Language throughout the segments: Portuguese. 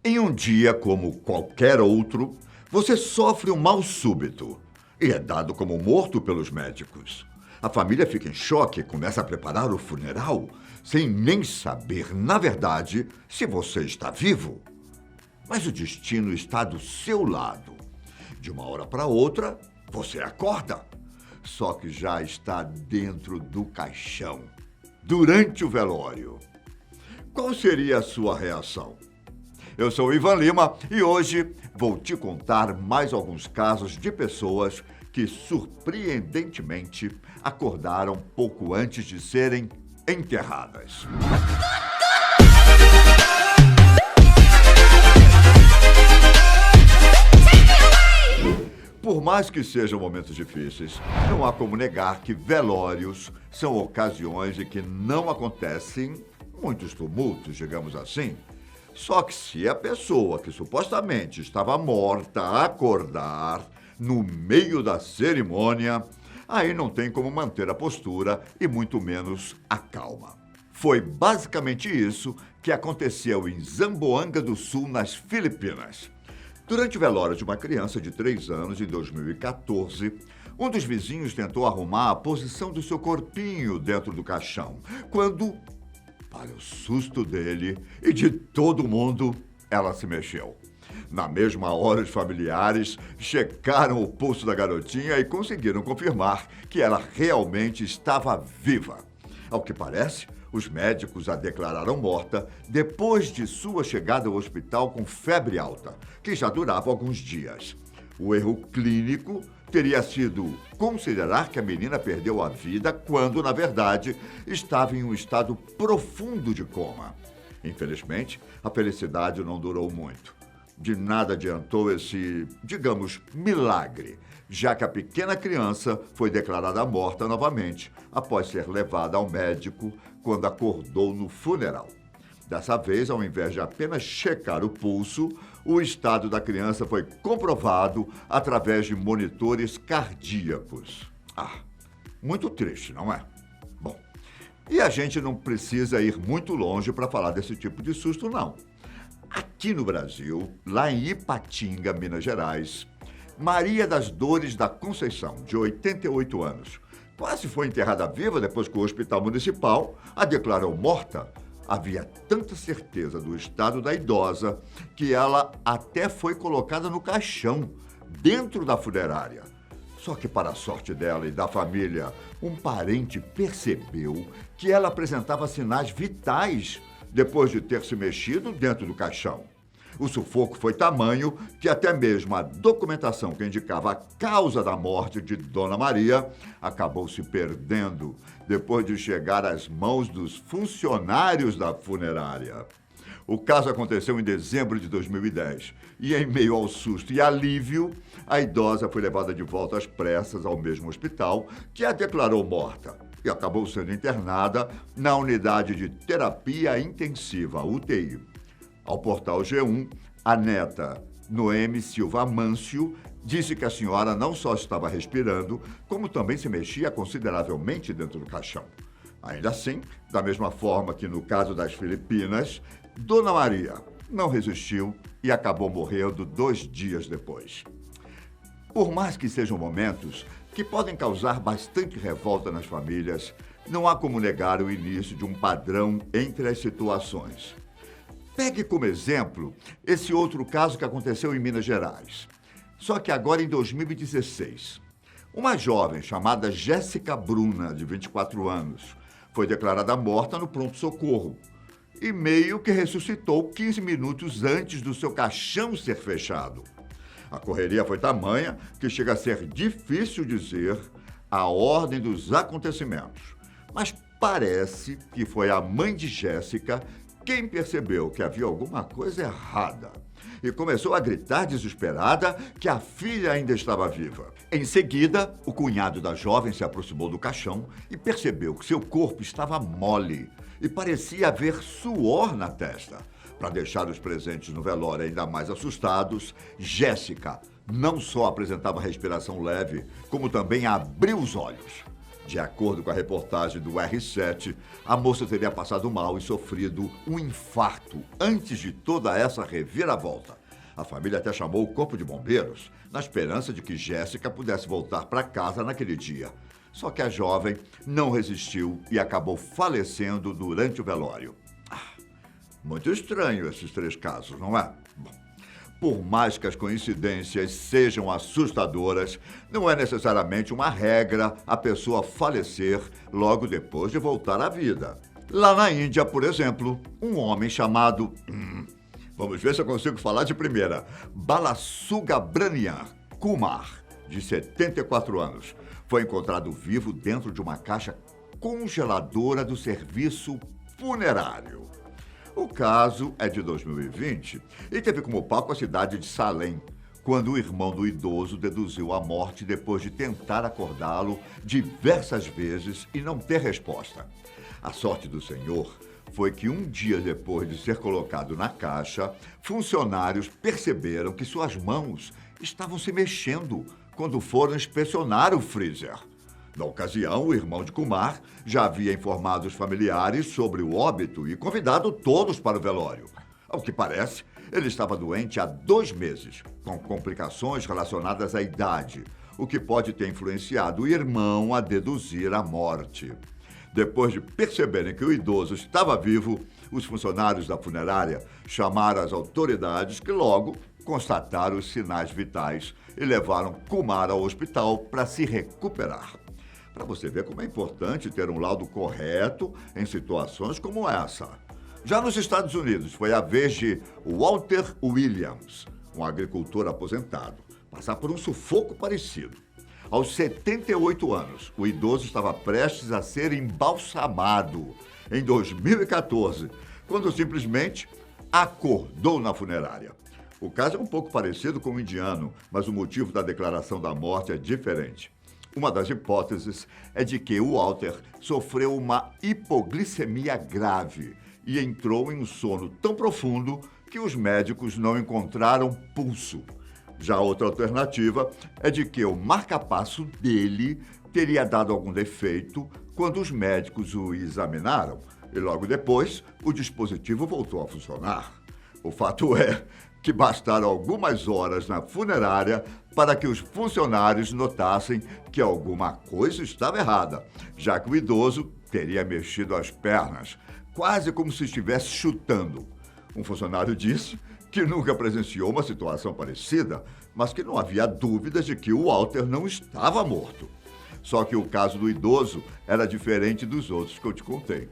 Em um dia como qualquer outro, você sofre um mal súbito e é dado como morto pelos médicos. A família fica em choque e começa a preparar o funeral sem nem saber, na verdade, se você está vivo. Mas o destino está do seu lado. De uma hora para outra, você acorda. Só que já está dentro do caixão, durante o velório. Qual seria a sua reação? Eu sou o Ivan Lima e hoje vou te contar mais alguns casos de pessoas que, surpreendentemente, acordaram pouco antes de serem enterradas. Por mais que sejam momentos difíceis, não há como negar que velórios são ocasiões em que não acontecem muitos tumultos, digamos assim. Só que se a pessoa que supostamente estava morta acordar no meio da cerimônia, aí não tem como manter a postura e muito menos a calma. Foi basicamente isso que aconteceu em Zamboanga do Sul, nas Filipinas. Durante o velório de uma criança de 3 anos, em 2014, um dos vizinhos tentou arrumar a posição do seu corpinho dentro do caixão, quando, para o susto dele e de todo mundo, ela se mexeu. Na mesma hora, os familiares checaram o pulso da garotinha e conseguiram confirmar que ela realmente estava viva. Ao que parece, os médicos a declararam morta depois de sua chegada ao hospital com febre alta, que já durava alguns dias. O erro clínico teria sido considerar que a menina perdeu a vida quando, na verdade, estava em um estado profundo de coma. Infelizmente, a felicidade não durou muito. De nada adiantou esse, digamos, milagre, já que a pequena criança foi declarada morta novamente após ser levada ao médico quando acordou no funeral. Dessa vez, ao invés de apenas checar o pulso, o estado da criança foi comprovado através de monitores cardíacos. Muito triste, não é? Bom, e a gente não precisa ir muito longe para falar desse tipo de susto, não. Aqui no Brasil, lá em Ipatinga, Minas Gerais, Maria das Dores da Conceição, de 88 anos, quase foi enterrada viva depois que o Hospital Municipal a declarou morta. Havia tanta certeza do estado da idosa que ela até foi colocada no caixão, dentro da funerária. Só que, para a sorte dela e da família, um parente percebeu que ela apresentava sinais vitais depois de ter se mexido dentro do caixão. O sufoco foi tamanho que até mesmo a documentação que indicava a causa da morte de Dona Maria acabou se perdendo depois de chegar às mãos dos funcionários da funerária. O caso aconteceu em dezembro de 2010 e, em meio ao susto e alívio, a idosa foi levada de volta às pressas ao mesmo hospital que a declarou morta e acabou sendo internada na unidade de terapia intensiva, UTI. Ao portal G1, a neta Noemi Silva Amâncio disse que a senhora não só estava respirando, como também se mexia consideravelmente dentro do caixão. Ainda assim, da mesma forma que no caso das Filipinas, Dona Maria não resistiu e acabou morrendo 2 dias depois. Por mais que sejam momentos que podem causar bastante revolta nas famílias, não há como negar o início de um padrão entre as situações. Pegue como exemplo esse outro caso que aconteceu em Minas Gerais. Só que agora em 2016. Uma jovem chamada Jéssica Bruna, de 24 anos, foi declarada morta no pronto-socorro e meio que ressuscitou 15 minutos antes do seu caixão ser fechado. A correria foi tamanha que chega a ser difícil dizer a ordem dos acontecimentos. Mas parece que foi a mãe de Jéssica quem percebeu que havia alguma coisa errada e começou a gritar desesperada que a filha ainda estava viva. Em seguida, o cunhado da jovem se aproximou do caixão e percebeu que seu corpo estava mole e parecia haver suor na testa. Para deixar os presentes no velório ainda mais assustados, Jéssica não só apresentava respiração leve, como também abriu os olhos. De acordo com a reportagem do R7, a moça teria passado mal e sofrido um infarto antes de toda essa reviravolta. A família até chamou o corpo de bombeiros, na esperança de que Jéssica pudesse voltar para casa naquele dia. Só que a jovem não resistiu e acabou falecendo durante o velório. Muito estranho esses 3 casos, não é? Bom, por mais que as coincidências sejam assustadoras, não é necessariamente uma regra a pessoa falecer logo depois de voltar à vida. Lá na Índia, por exemplo, um homem chamado... vamos ver se eu consigo falar de primeira. Balasubramanian Kumar, de 74 anos, foi encontrado vivo dentro de uma caixa congeladora do serviço funerário. O caso é de 2020 e teve como palco a cidade de Salem, quando o irmão do idoso deduziu a morte depois de tentar acordá-lo diversas vezes e não ter resposta. A sorte do senhor foi que um dia depois de ser colocado na caixa, funcionários perceberam que suas mãos estavam se mexendo quando foram inspecionar o freezer. Na ocasião, o irmão de Kumar já havia informado os familiares sobre o óbito e convidado todos para o velório. Ao que parece, ele estava doente há 2 meses, com complicações relacionadas à idade, o que pode ter influenciado o irmão a deduzir a morte. Depois de perceberem que o idoso estava vivo, os funcionários da funerária chamaram as autoridades que logo constataram os sinais vitais e levaram Kumar ao hospital para se recuperar. Para você ver como é importante ter um laudo correto em situações como essa. Já nos Estados Unidos, foi a vez de Walter Williams, um agricultor aposentado, passar por um sufoco parecido. Aos 78 anos, o idoso estava prestes a ser embalsamado em 2014, quando simplesmente acordou na funerária. O caso é um pouco parecido com o indiano, mas o motivo da declaração da morte é diferente. Uma das hipóteses é de que o Walter sofreu uma hipoglicemia grave e entrou em um sono tão profundo que os médicos não encontraram pulso. Já outra alternativa é de que o marca-passo dele teria dado algum defeito quando os médicos o examinaram e logo depois o dispositivo voltou a funcionar. O fato é que bastaram algumas horas na funerária para que os funcionários notassem que alguma coisa estava errada, já que o idoso teria mexido as pernas, quase como se estivesse chutando. Um funcionário disse que nunca presenciou uma situação parecida, mas que não havia dúvidas de que o Walter não estava morto. Só que o caso do idoso era diferente dos outros que eu te contei.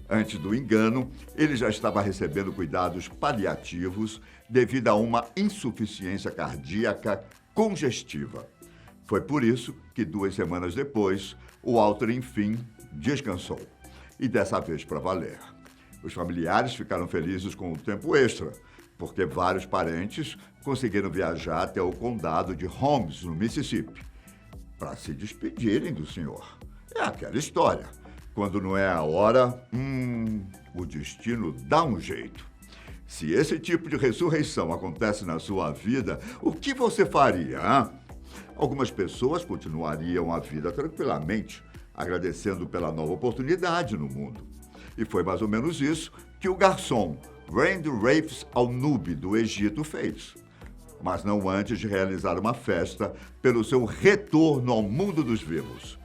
Antes do engano, ele já estava recebendo cuidados paliativos devido a uma insuficiência cardíaca congestiva. Foi por isso que 2 semanas depois, o Walter, enfim, descansou. E dessa vez para valer. Os familiares ficaram felizes com o tempo extra, porque vários parentes conseguiram viajar até o condado de Holmes, no Mississippi, para se despedirem do senhor. É aquela história. Quando não é a hora, o destino dá um jeito. Se esse tipo de ressurreição acontece na sua vida, o que você faria, hein? Algumas pessoas continuariam a vida tranquilamente, agradecendo pela nova oportunidade no mundo. E foi mais ou menos isso que o garçom Randy Rafe Al-Nub, do Egito, fez. Mas não antes de realizar uma festa pelo seu retorno ao mundo dos vivos.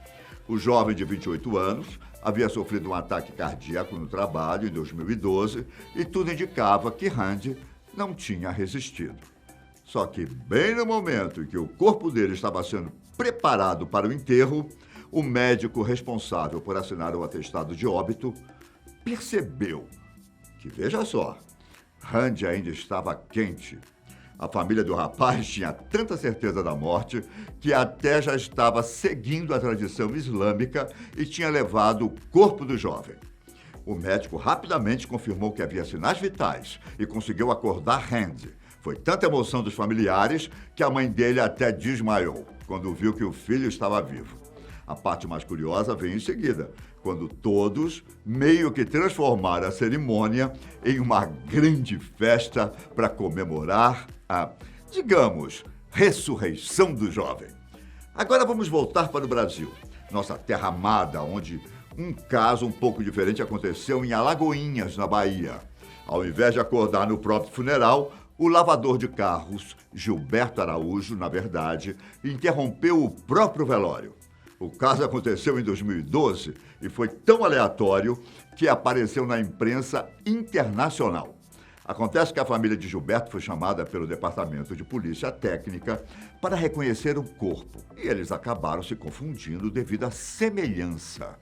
O jovem de 28 anos havia sofrido um ataque cardíaco no trabalho em 2012 e tudo indicava que Randy não tinha resistido. Só que bem no momento em que o corpo dele estava sendo preparado para o enterro, o médico responsável por assinar o atestado de óbito percebeu que, veja só, Randy ainda estava quente. A família do rapaz tinha tanta certeza da morte que até já estava seguindo a tradição islâmica e tinha levado o corpo do jovem. O médico rapidamente confirmou que havia sinais vitais e conseguiu acordar Randy. Foi tanta emoção dos familiares que a mãe dele até desmaiou quando viu que o filho estava vivo. A parte mais curiosa veio em seguida, quando todos meio que transformaram a cerimônia em uma grande festa para comemorar a, digamos, ressurreição do jovem. Agora vamos voltar para o Brasil. nossa terra amada, onde um caso um pouco diferente aconteceu em Alagoinhas, na Bahia. Ao invés de acordar no próprio funeral, o lavador de carros, Gilberto Araújo, na verdade, interrompeu o próprio velório. O caso aconteceu em 2012 e foi tão aleatório que apareceu na imprensa internacional. Acontece que a família de Gilberto foi chamada pelo Departamento de Polícia Técnica para reconhecer o corpo. E eles acabaram se confundindo devido à semelhança.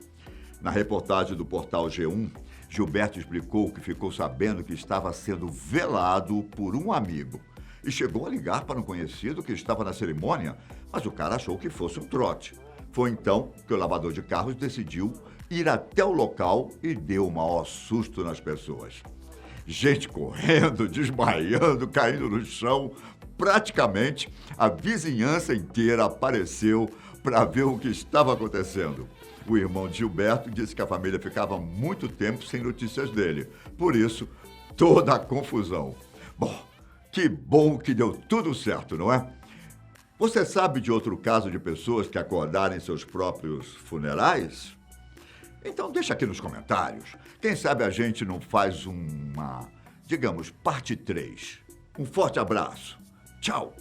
Na reportagem do portal G1, Gilberto explicou que ficou sabendo que estava sendo velado por um amigo. E chegou a ligar para um conhecido que estava na cerimônia, mas o cara achou que fosse um trote. Foi então que o lavador de carros decidiu ir até o local e deu o maior susto nas pessoas. Gente correndo, desmaiando, caindo no chão. Praticamente a vizinhança inteira apareceu para ver o que estava acontecendo. O irmão de Gilberto disse que a família ficava muito tempo sem notícias dele. Por isso, toda a confusão. Bom que deu tudo certo, não é? Você sabe de outro caso de pessoas que acordaram em seus próprios funerais? Então deixa aqui nos comentários. Quem sabe a gente não faz uma, digamos, parte 3. Um forte abraço. Tchau.